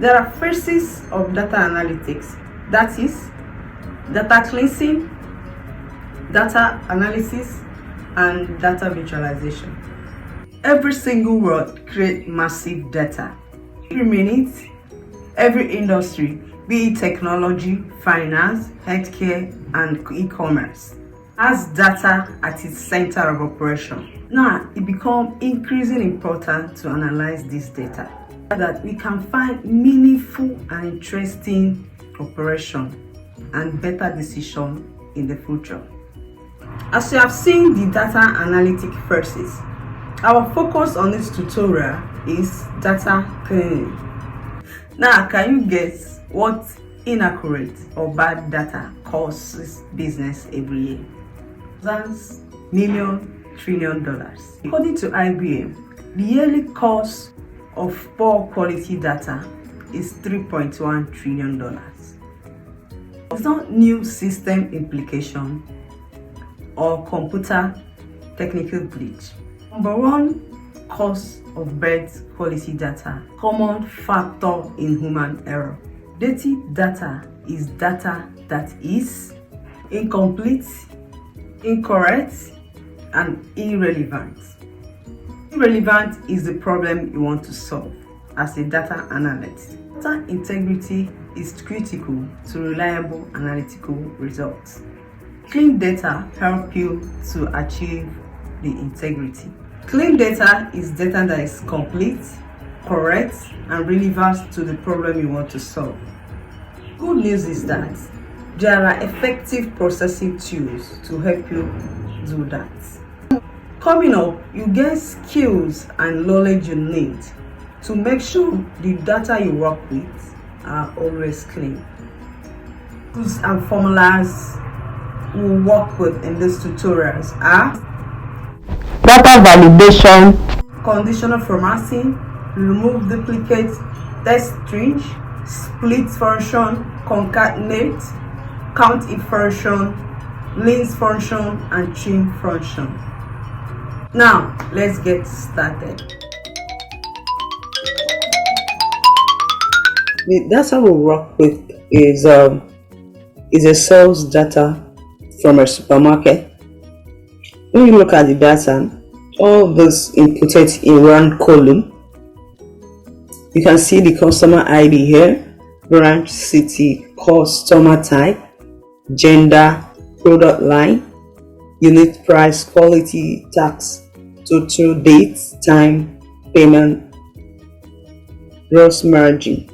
There are phases of data analytics, that is, data cleansing, data analysis, and data visualization. Every single word creates massive data. Every minute, every industry, be it technology, finance, healthcare, and e-commerce, has data at its center of operation. Now, it becomes increasingly important to analyze this data so that we can find meaningful and interesting operation and better decision in the future. As you have seen the data analytic phases, our focus on this tutorial is data cleaning. Now, can you guess what inaccurate or bad data causes business every year? Thousands, millions, trillion dollars. According to IBM, the yearly cost of poor quality data is $3.1 trillion. It's not new system implication or computer technical glitch. Number one cause of bad quality data, common factor in human error. Dirty data is data that is incomplete, incorrect, and irrelevant. Irrelevant is the problem you want to solve as a data analyst. Data integrity is critical to reliable analytical results. Clean data help you to achieve the integrity. Clean data is data that is complete, correct, and relevant to the problem you want to solve. Good news is that there are effective processing tools to help you do that. Coming up, you get skills and knowledge you need to make sure the data you work with are always clean. Tools and formulas we'll work with in these tutorials are data validation, conditional formatting, remove duplicate, text string, split function, concatenate, CountIF function, LEN function, and TRIM function. Now, let's get started. The data we work with is a sales data from a supermarket. When you look at the data, all this inputted in one column. You can see the customer ID here, branch, city, customer type, gender, product line, unit price, quality, tax, total, date, time, payment, gross margin.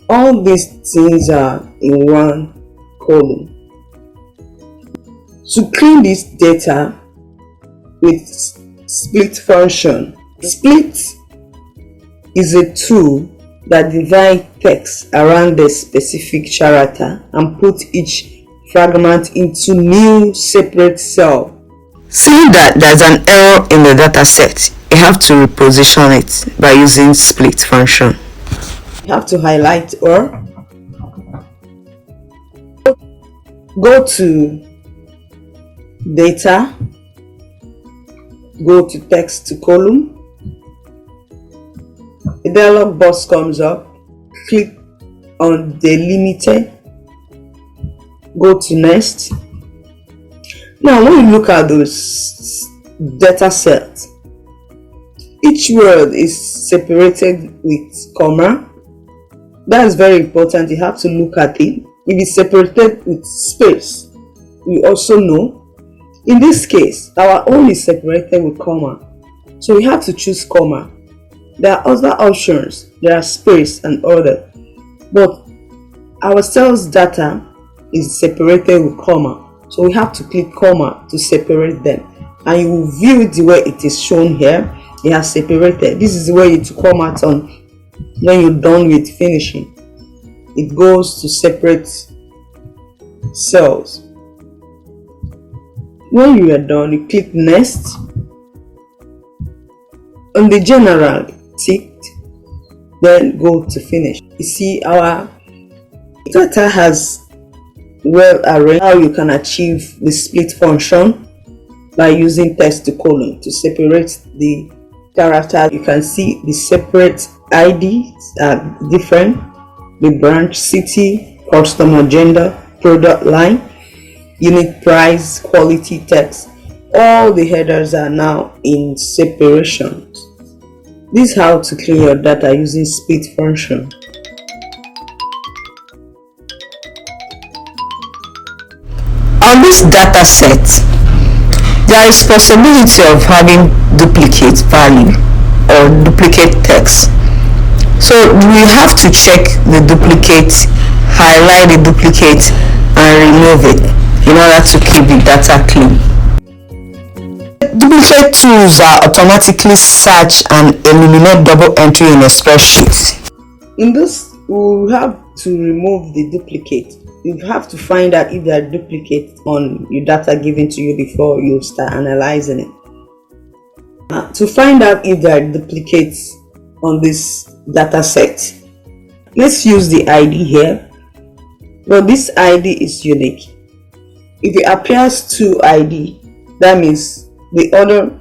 All these things are in one column. To clean this data with split function. Split is a tool that divides text around the specific character and put each fragment into new separate cell. Seeing that there's an error in the data set, you have to reposition it by using split function. You have to highlight or go to data, go to text to column. A dialog box comes up, click on delimited, go to next. Now when you look at those data sets, each word is separated with comma. That is very important. You have to look at it. If it's separated with space, we also know. In this case, our own is separated with comma, so we have to choose comma. There are other options, there are space and other, but our sales data is separated with comma, so we have to click comma to separate them, and you will view it the way it is shown here. It has separated. This is the way it will come out on when you're done with finishing. It goes to separate cells. When you are done, you click next. On the general, ticked, then go to finish. You see our data has well arranged. How you can achieve the split function by using text to column to separate the character. You can see the separate IDs are different. the branch, city, customer, gender, product line, unit price, quality, text. All the headers are now in separation. This is how to clean your data using split function. On this data set, there is possibility of having duplicate value or duplicate text. So we have to check the duplicate, highlight the duplicate, and remove it in order to keep the data clean. Duplicate tools are automatically search and eliminate double entry in a spreadsheet. In this, we have to remove the duplicate. You have to find out if there are duplicates on your data given to you before you start analyzing it. To find out if there are duplicates on this data set, let's use the ID here. Well, this ID is unique. If it appears to ID, that means the other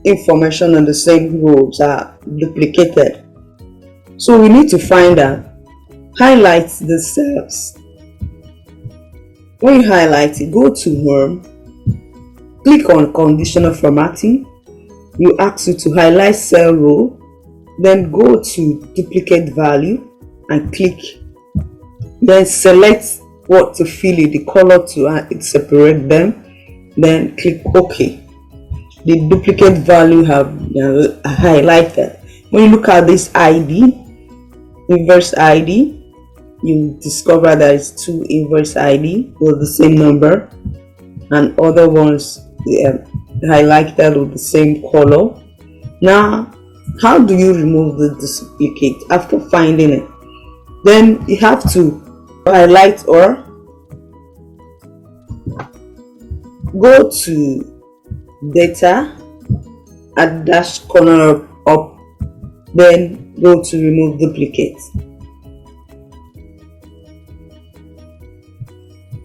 information on the same rows are duplicated. So we need to find out. Highlight the cells. When you highlight it, go to More, click on Conditional Formatting. You ask you to highlight cell row, then go to Duplicate Value and click. Then select what to fill in, the color to separate them. Then click OK. The duplicate value have highlighted. When you look at this ID, inverse ID, you discover there is two inverse ID with the same number, and other ones highlighted with the same color. Now, how do you remove the duplicate after finding it? Then you have to highlight or go to Data at dash corner up, then go to Remove Duplicate.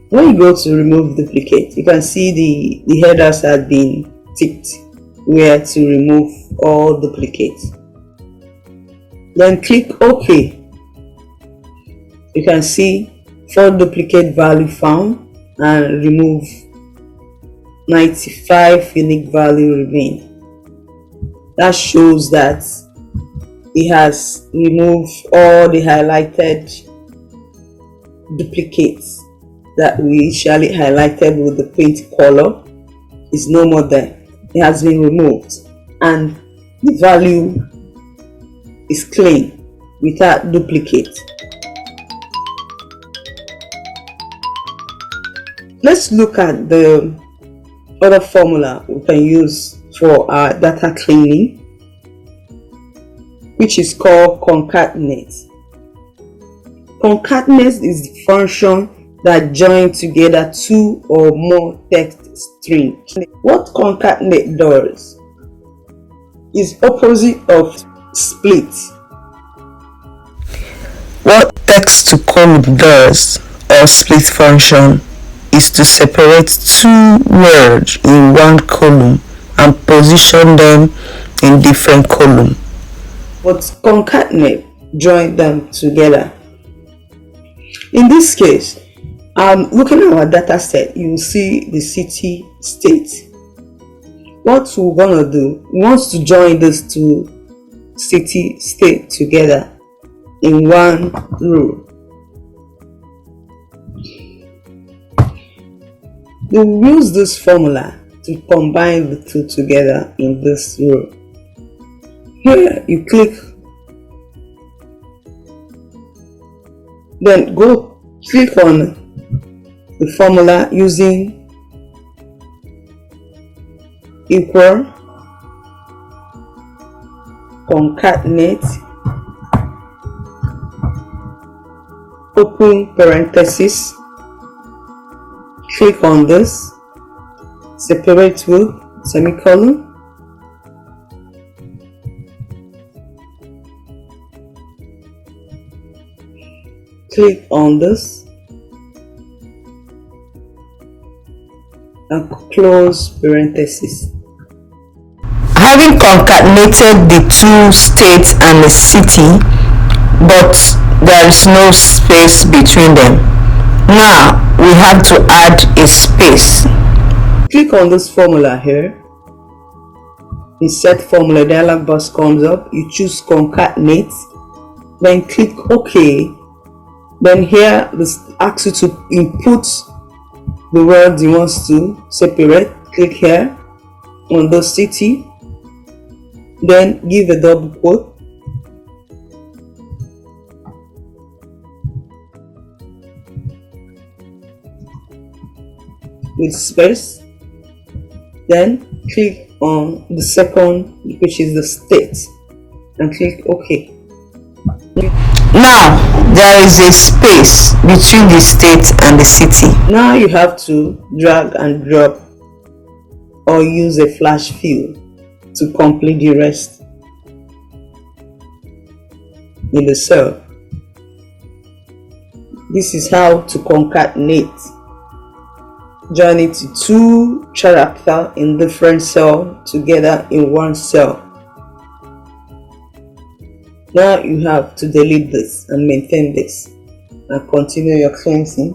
When you go to Remove Duplicate, you can see the headers have been ticked where to remove all duplicates. Then click OK. You can see 4 duplicate value found and remove 95 unique value remain. That shows that it has removed all the highlighted duplicates that we initially highlighted with the paint color. Is no more there. It has been removed and the value is clean without duplicate. Let's look at the other formula we can use for our data cleaning, which is called concatenate. Concatenate is the function that join together two or more text strings. What concatenate does is opposite of split. What text to column does, or split function, is to separate two words in one column and position them in different columns. But concatenate join them together. In this case, looking at our data set, you will see the city, state. What we're gonna do, we want to join these two city, state together in one row. We will use this formula to combine the two together in this row. Here you click, then click on the formula using equal, concatenate, open parenthesis, click on this, separate with semicolon, click on this and close parenthesis. Having concatenated the two states and the city, but there is no space between them. Now we have to add a space. Click on this formula here. Insert formula dialog box comes up. You choose concatenate, then click OK. Then here this asks you to input the words you want to separate. Click here on the city, then give a double quote. With space, then click on the second, which is the state, and click OK. Now there is a space between the state and the city. Now you have to drag and drop or use a flash fill to complete the rest in the cell. This is how to concatenate. Join it to two characters in different cells together in one cell. Now you have to delete this and maintain this and continue your cleansing.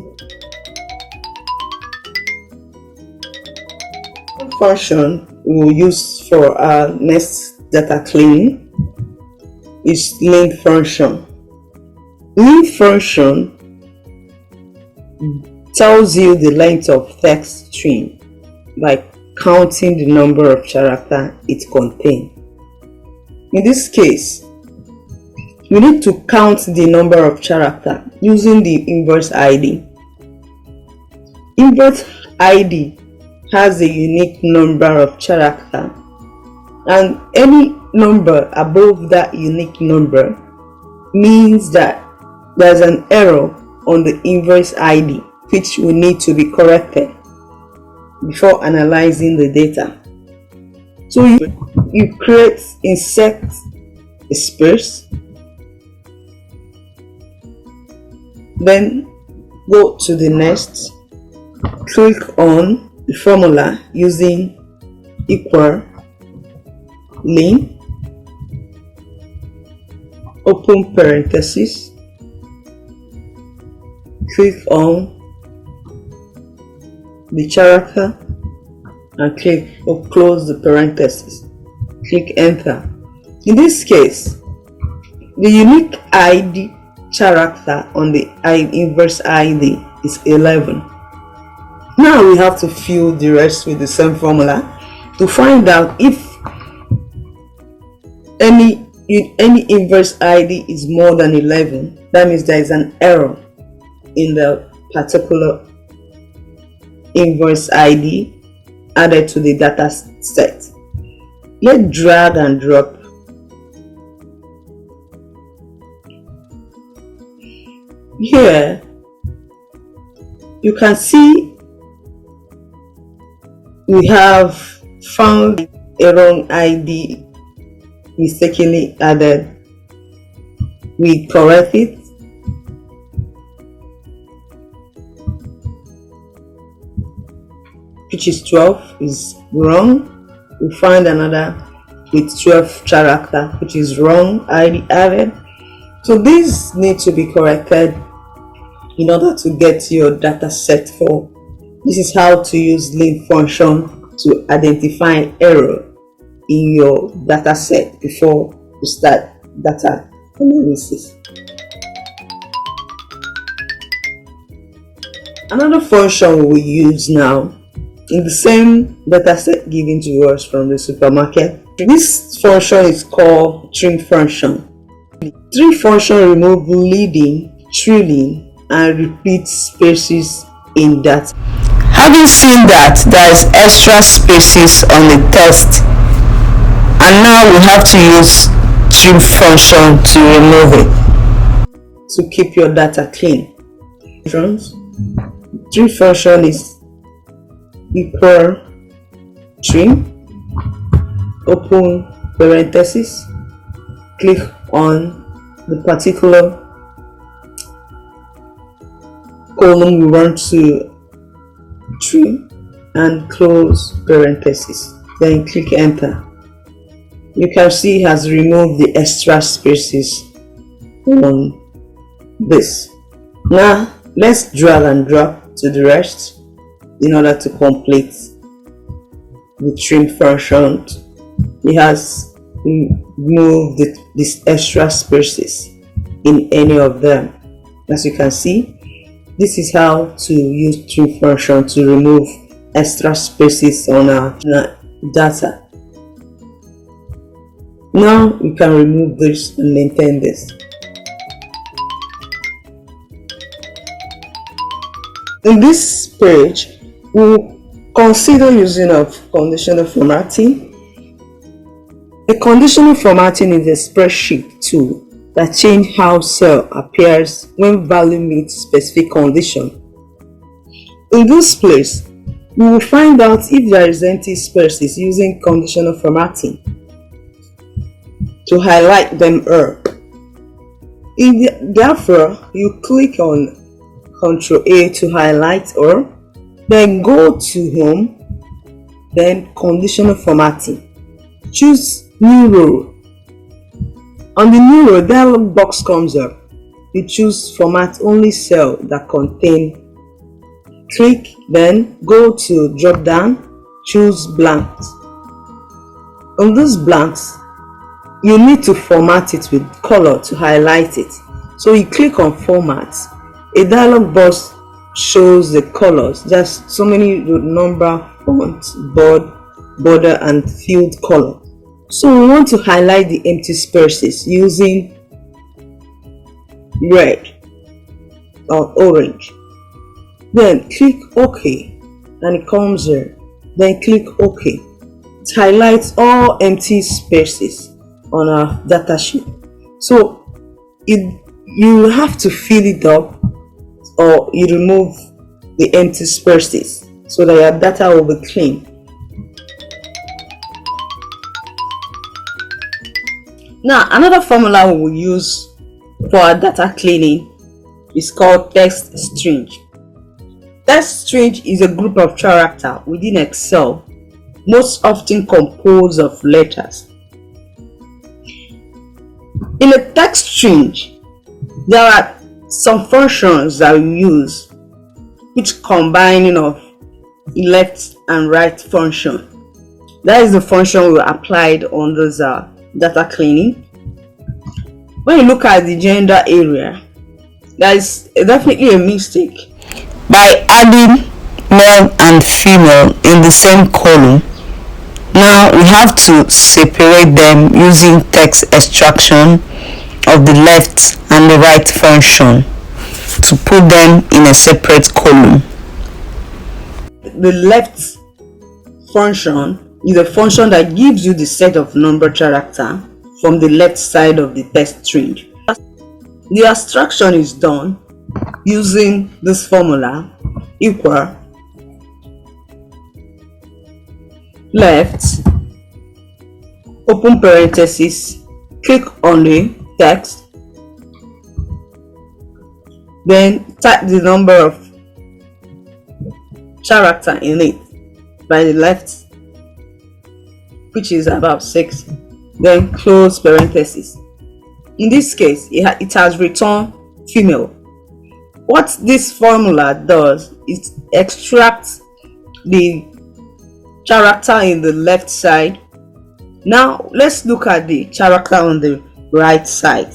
One function we will use for our next data cleaning is LEN function. LEN function tells you the length of text string by counting the number of characters it contains. In this case, you need to count the number of characters using the inverse ID. Inverse ID has a unique number of characters, and any number above that unique number means that there's an error on the inverse ID, which will need to be corrected before analyzing the data. So you create, insert a space, then go to the next, click on the formula using equal LEN, open parenthesis, click on the character and click or close the parenthesis. Click enter. In this case, the unique ID character on the inverse ID is 11. Now we have to fill the rest with the same formula to find out if any inverse ID is more than 11. That means there is an error in the particular inverse ID added to the data set. Let's drag and drop. Here you can see we have found a wrong ID mistakenly added. We correct it. Which is 12 is wrong. We find another with 12 character which is wrong ID added. So these need to be corrected in order to get your data set for. This is how to use LEN function to identify error in your data set before you start data analysis. Another function we will use now in the same data set given to us from the supermarket. This function is called TRIM function. TRIM function removes leading, trailing, and repeat spaces in that. Having seen that there is extra spaces on the text, and now we have to use TRIM function to remove it. To keep your data clean. TRIM function is equal TRIM, open parenthesis, click on the particular column we want to trim and close parenthesis, then click enter. You can see it has removed the extra spaces on this. Now let's drag and drop to the rest in order to complete the trim function. It has removed these extra spaces in any of them. As you can see, this is how to use trim function to remove extra spaces on our data. Now you can remove this and maintain this. In this page, we'll consider using of conditional formatting. A conditional formatting is a spreadsheet tool that changes how cell appears when value meets specific condition. In this place, we will find out if there is empty spaces using conditional formatting to highlight them up. Therefore, you click on Ctrl A to highlight or, then go to Home, then Conditional Formatting. Choose New Row. On the new row, dialog box comes up. You choose Format Only Cell that contain. Click, then go to drop down, choose Blanks. On these blanks, you need to format it with color to highlight it. So you click on Format. A dialog box shows the colors. There's so many number, font, border and field color. So we want to highlight the empty spaces using red or orange. Then click OK and it comes here. Then click OK. It highlights all empty spaces on our data sheet. So you have to fill it up or you remove the empty spaces so that your data will be clean. Now another formula we will use for our data cleaning is called text string. Text string is a group of characters within Excel, most often composed of letters. In a text string, there are some functions that we use, which combining of left and right function. That is the function we applied on those data cleaning. When you look at the gender area, there is definitely a mistake. By adding male and female in the same column, now we have to separate them using text extraction of the left and the right function to put them in a separate column. The left function is a function that gives you the set of number character from the left side of the text string. The abstraction is done using this formula: equal left, open parenthesis, click on the text, then type the number of character in it by the left, which is about 6, then close parenthesis. In this case, it has returned female. What this formula does is extract the character in the left side. Now let's look at the character on the right side.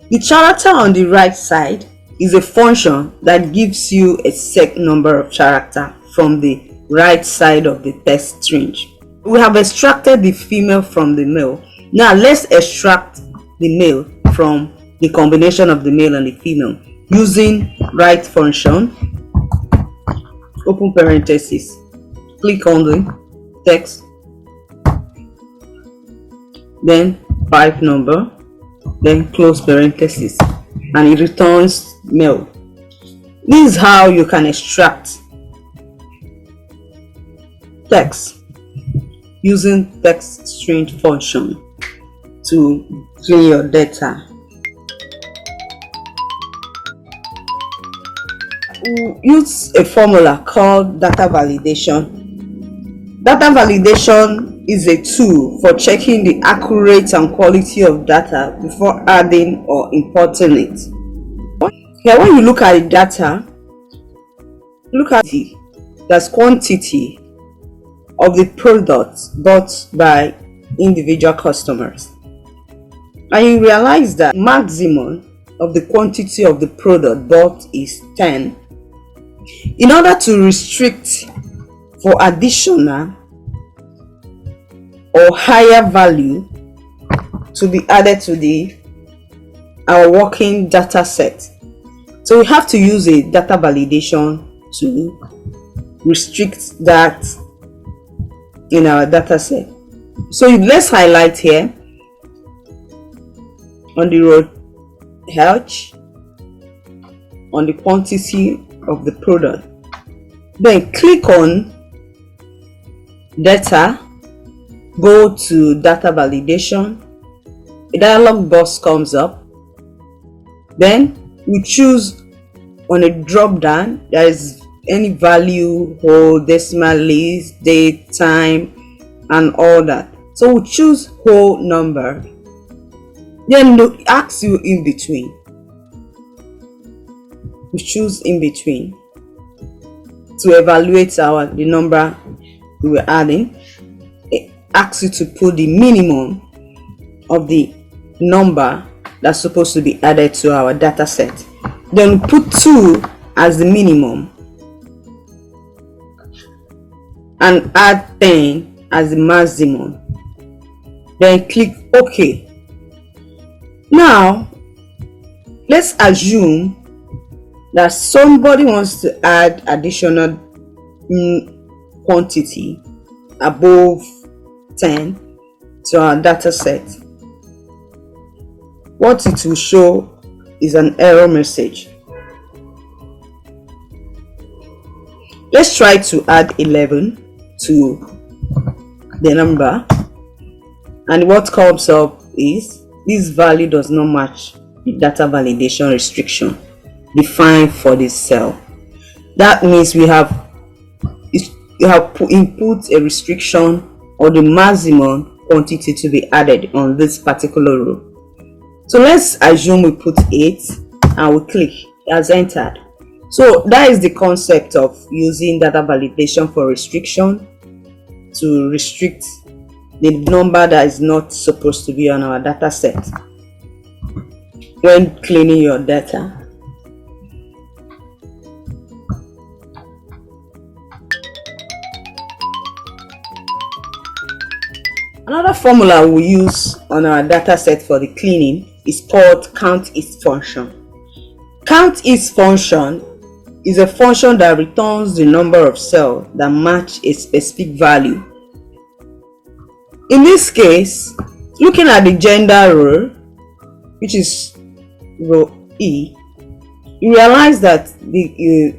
The character on the right side is a function that gives you a set number of character from the right side of the text string. We have extracted the female from the male. Now let's extract the male from the combination of the male and the female using right function, open parenthesis, click on the text, then pipe number, then close parenthesis, and it returns male. This is how you can extract text using text string function to clean your data. We use a formula called data validation. Data validation is a tool for checking the accuracy and quality of data before adding or importing it. Here, when you look at the data, look at that's quantity of the products bought by individual customers, and you realize that maximum of the quantity of the product bought is 10. In order to restrict for additional or higher value to be added to our working data set, so we have to use a data validation to restrict that in our data set. So let's highlight here on the row H on the quantity of the product, then click on data, go to data validation. A dialog box comes up, then we choose on a drop down there is any value, whole, decimal, list, date, time, and all that. So we choose whole number, then it asks you in between. We choose in between to evaluate the number we were adding. It asks you to put the minimum of the number that's supposed to be added to our data set. Then we put 2 as the minimum and add 10 as the maximum. Then click OK. Now let's assume that somebody wants to add additional quantity above 10 to our data set. What it will show is an error message. Let's try to add 11 to the number, and what comes up is this value does not match the data validation restriction defined for this cell. That means we have input a restriction or the maximum quantity to be added on this particular row. So let's assume we put 8 and we click as entered. So that is the concept of using data validation for restriction, to restrict the number that is not supposed to be on our data set when cleaning your data. Another formula we use on our data set for the cleaning is called CountIF function. CountIF function is a function that returns the number of cells that match a specific value. In this case, looking at the gender row, which is row E, you realize that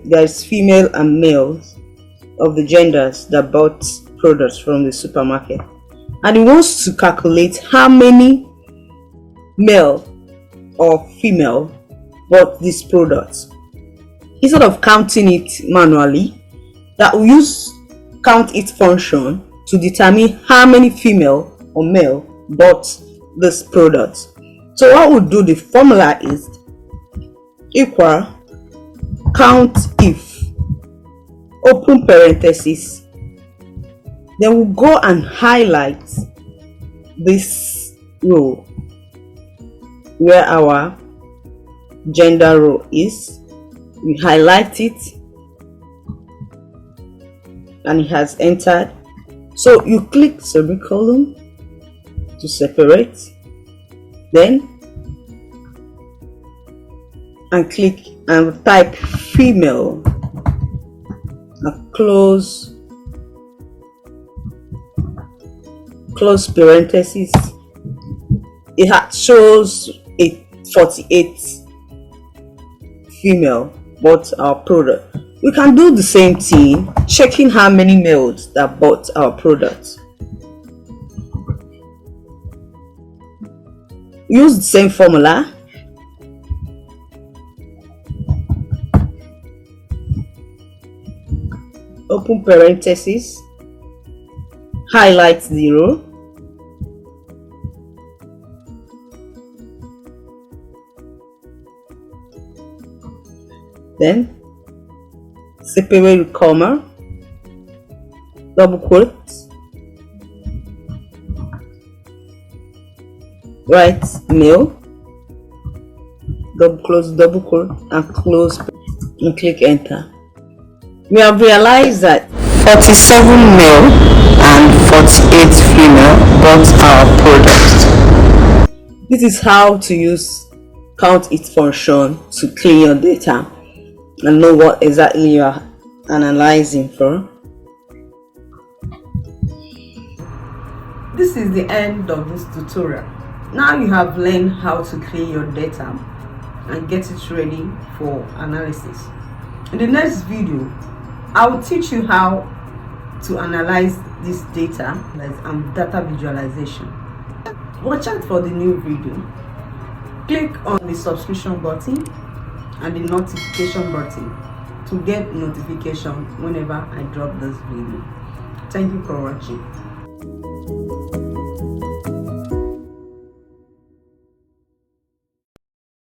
there's female and males of the genders that bought products from the supermarket, and it wants to calculate how many male or female bought these products. Instead of counting it manually, that we use CountIF function to determine how many female or male bought this product. So what we'll do, the formula is equal CountIF, open parenthesis, then we'll go and highlight this row where our gender row is. We highlight it and it has entered. So you click semicolon to separate, then and click and type female and close parenthesis. It shows a 48 female bought our product. We can do the same thing, checking how many males that bought our product. Use the same formula. Open parenthesis, highlight the row, then separate comma, double quotes, write mail, double close, double quote, and close, and click enter. We have realized that 47 male and 48 female bought our product. this is how to use CountIF function to clean your data and know what exactly you are analyzing for. This is the end of this tutorial. Now you have learned how to clean your data and get it ready for analysis. In the next video, I will teach you how to analyze this data and data visualization. Watch out for the new video. Click on the subscription button and the notification button to get notification whenever I drop this video. Thank you for watching.